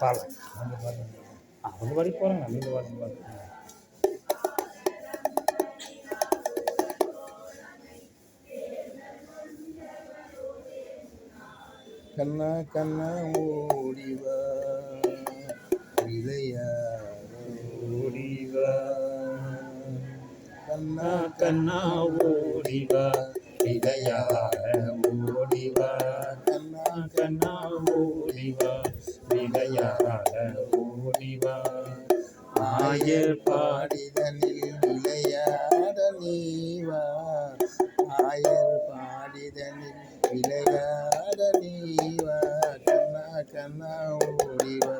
பாடல அவங்க பாடிக்கு போகிறாங்க நீங்க பாட்டு கண்ணா கண்ணா ஓடிவா ஓடிவா கண்ணா கண்ணா ஓடிவா விளையாட ஓடிவா கண்ணா கண்ணா ஓடிவா விளையாட ஓடிவா ஆயர் பாடிதனில் விளையாட நீவா ஆயர் பாடிதனில் விளையாட நீவா கண்ணா கண்ணா ஓடிவா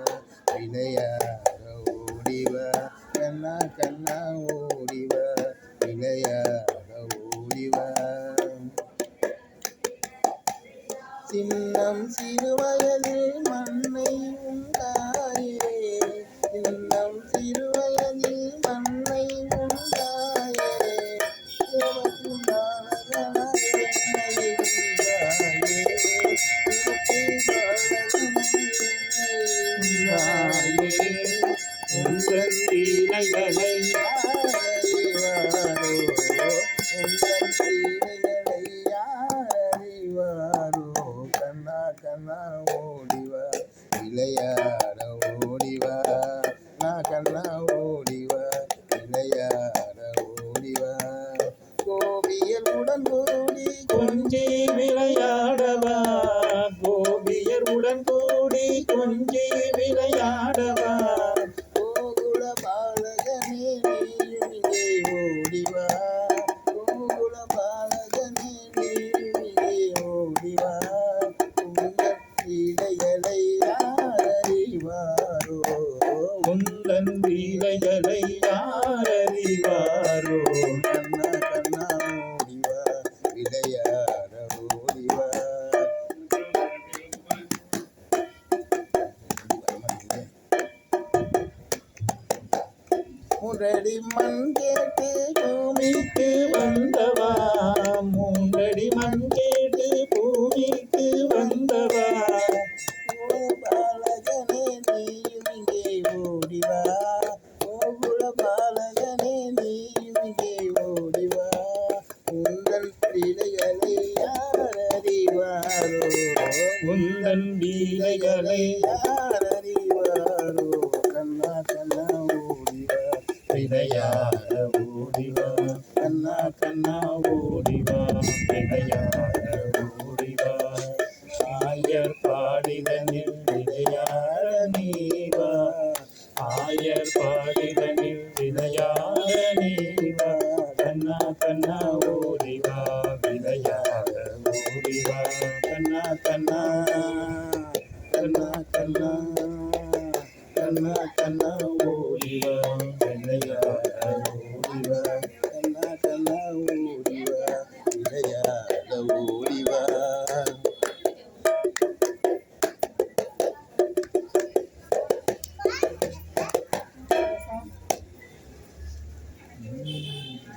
விளையாட ஓடிவா கண்ணா கண்ணா ஓடிவா விளையாட ஓடிவா சின்னம் சிறுவயதில் மண்ணை உண்டாயே சின்னம் சிறுவயதில் மண்ணை உண்டாயே உங்கள் லீலைகளை கண்ணா கண்ணா ஓடிவா விளையாட ஓடிவா நான் கண்ணா ஓடிவா விளையாட ஓடிவா கோபியர் உடன் கூடி கொஞ்சி விளையாடவா கோபியர் உடன் கூடி கொஞ்சி விளையாடவா கோகுல பாலகனே நீயும் இங்கே ஓடிவா கோகுல பாலகனே நீயும் இங்கே ஓடிவா உங்கள் இலைகளை யார் அறிவாரோ உந்தன் லீலைகளை யார் அறிவாரோ கண்ணா கண்ணா ஓடிவா விளையாட ஓடிவா முரடி மண் கேட்டு பூமிக்கு வந்தவா மூன்றடி மண் கேட்டு பூமிக்கு வந்தவா பாலகனே நீயும் இங்கே ஓடிவா கோகுல பாலகனே நீயும் இங்கே ஓடிவா உங்கள் பிள்ளைகளை யார் அறிவாரோ உந்தன் லீலைகளை யார் அறிவாரோ கண்ணா கண்ணா ஓடிவா விளையாட ஓடிவா கண்ணா கண்ணா ஓடிவா விளையாட ஓடிவா ஆயர் பாடிதனில் விளையாட நீவா ஆயர் பாடிதனில் விளையாட நீவா கண்ணா கண்ணா ஓடிவா விளையாட ஓடிவா கண்ணா கண்ணா கண்ணா கண்ணா